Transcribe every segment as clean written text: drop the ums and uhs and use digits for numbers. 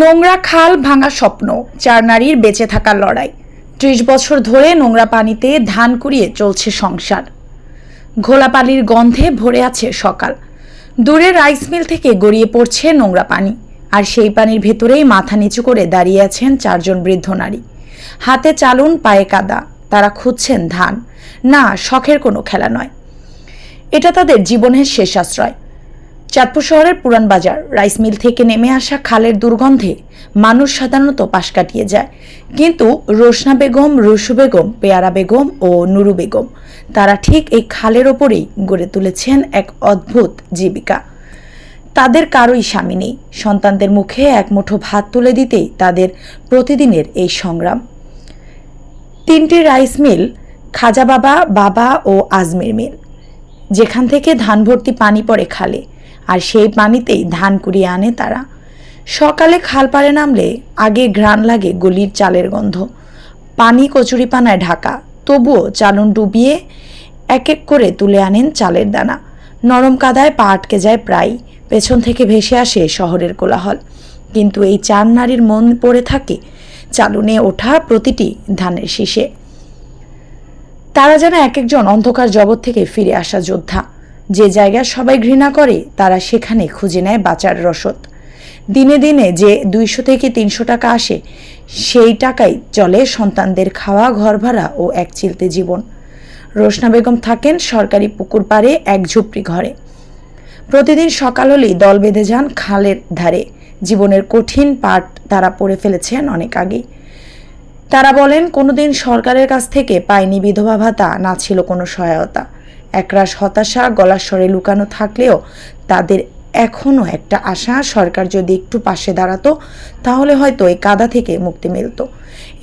নোংরা খাল ভাঙা স্বপ্ন, চার নারীর বেঁচে থাকার লড়াই। ৩০ বছর ধরে নোংরা পানিতে ধান কুড়িয়ে চলছে সংসার। ঘোলা পানির গন্ধে ভরে আছে সকাল। দূরের রাইস মিল থেকে গড়িয়ে পড়ছে নোংরা পানি, আর সেই পানির ভেতরেই মাথা নিচু করে দাঁড়িয়ে আছেন চারজন বৃদ্ধ নারী। হাতে চালুন, পায়ে কাদা। তারা খুঁজছেন ধান, না শখের কোনো খেলা নয়, এটা তাদের জীবনের শেষ আশ্রয়। চাঁদপুর শহরের পুরান বাজার রাইস মিল থেকে নেমে আসা খালের দুর্গন্ধে মানুষ সাধারণত পাশ কাটিয়ে যায়, কিন্তু রোশনা বেগম, রুশু বেগম, পেয়ারা বেগম ও নুরু বেগম তারা ঠিক এই খালের ওপরেই গড়ে তুলেছেন এক অদ্ভুত জীবিকা। তাদের কারোই স্বামী নেই, সন্তানদের মুখে এক মুঠো ভাত তুলে দিতেই তাদের প্রতিদিনের এই সংগ্রাম। তিনটি রাইস মিল, খাজা বাবা, বাবা ও আজমির মিল, যেখান থেকে ধান ভর্তি পানি পড়ে খালে, আর সেই পানিতেই ধান কুড়িয়ে আনে তারা। সকালে খাল পাড়ে নামলে আগে ঘ্রাণ লাগে গলির চালের গন্ধ, পানি কচুরিপানায় ঢাকা, তবুও চালন ডুবিয়ে এক এক করে তুলে আনেন চালের দানা। নরম কাদায় পা আটকে যায় প্রায়, পেছন থেকে ভেসে আসে শহরের কোলাহল, কিন্তু এই চার নারীর মন পড়ে থাকে চালুনে ওঠা প্রতিটি ধানের শীষে। তারা যেন এক একজন অন্ধকার জগৎ থেকে ফিরে আসা যোদ্ধা। যে জায়গা সবাই ঘৃণা করে, তারা সেখানে খুঁজে নেয় বাঁচার রসদ। দিনে দিনে যে 200 থেকে 300 টাকা আসে, সেই টাকাই চলে সন্তানদের খাওয়া, ঘর ভাড়া ও এক চিলতে জীবন। রোশনা বেগম থাকেন সরকারি পুকুর পাড়ে এক ঝুপড়ি ঘরে। প্রতিদিন সকাল হলেই দল বেঁধে যান খালের ধারে। জীবনের কঠিন পাঠ তারা পড়ে ফেলেছেন অনেক আগেই। তারা বলেন, কোনোদিন সরকারের কাছ থেকে পায়নি বিধবা ভাতা, না ছিল কোনো সহায়তা। একরাশ হতাশা গলার স্বরে লুকানো থাকলেও তাদের এখনও একটা আশা, সরকার যদি একটু পাশে দাঁড়াতো তাহলে হয়তো এই কাদা থেকে মুক্তি মিলত।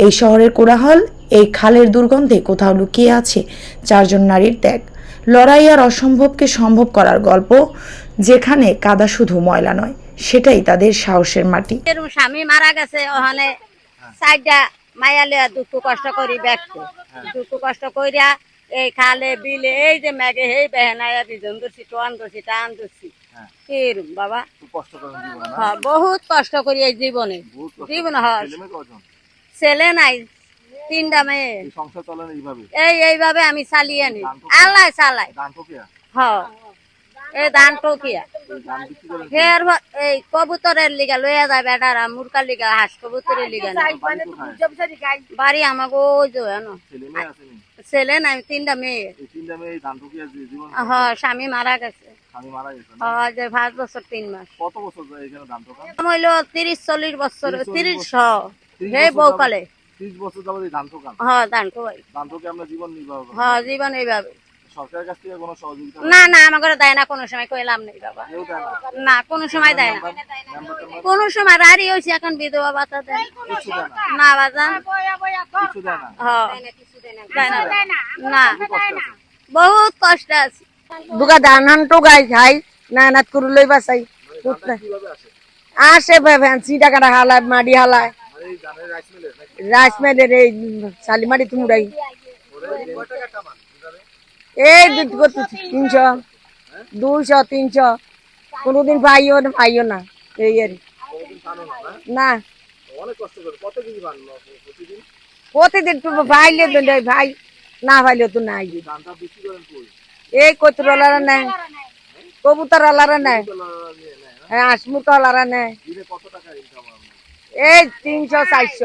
এই শহরের কোলাহল, এই খালের দুর্গন্ধে কোথাও লুকিয়ে আছে চারজন নারীর ত্যাগ, লড়াই আর অসম্ভবকে সম্ভব করার গল্প। যেখানে কাদা শুধু ময়লা নয়, সেটাই তাদের সাহসের মাটি। স্বামী মারা গেছে, ওখানে সাইডটা মায়ালে দুঃখ কষ্ট করি ব্যক্তি, দুঃখ কষ্ট করিয়া এই খালে বিলে এই যে ম্যাগে এই বেহেনায়া বিজন ধরছি, টোয়ান ধরছি, টান ধরছি। কিরম বাবা বহুত কষ্ট করি এই জীবনে। ছেলে নাই, 3টা মেয়ে। এইভাবে আমি চালিয়ে আনি, আল্লাহ চালাই। এই ধান টকিয়া এই কবুতরের লিগা লইয়া যায় বেটারা, মুরকার লিগা, হাঁস কবুতরের লিগা। বাড়ি আমাকে ওই যে ছেলে নাই, 3টা মেয়ে। স্বামী মারা গেছে 5 বছর 3 মাস। হইলো 30-40 বছর, 30 বউকালে। ধান জীবন এইভাবে। না না, আমার ঘরে দেয় না, কোনো সময় কইলাম নেই বাবা, না কোনো সময় দেয় না। কোন সময় রাড়ি হয়েছে, এখন বিধবা ভাতা দেয় না বাজান। না, বহুত কষ্ট আছে। দুগা ধান হান টোগাই খাই, না না করে লই বাসাই আসে ফ্যান্সি টাকাটা হালায়, মাটি হালায়। রাইস মিলের এই শালিমারি তুমুরাই এই 300, 200, 300, কোনদিন পাইও না এই আর না। প্রতিদিন ভাইলে ভাই, না ভাইলে তো নাই। এই কচুরালারা নেয়, কবুতর আলারা নেয়, হাঁস মুরগা আলারা নেয়। এই 300-400।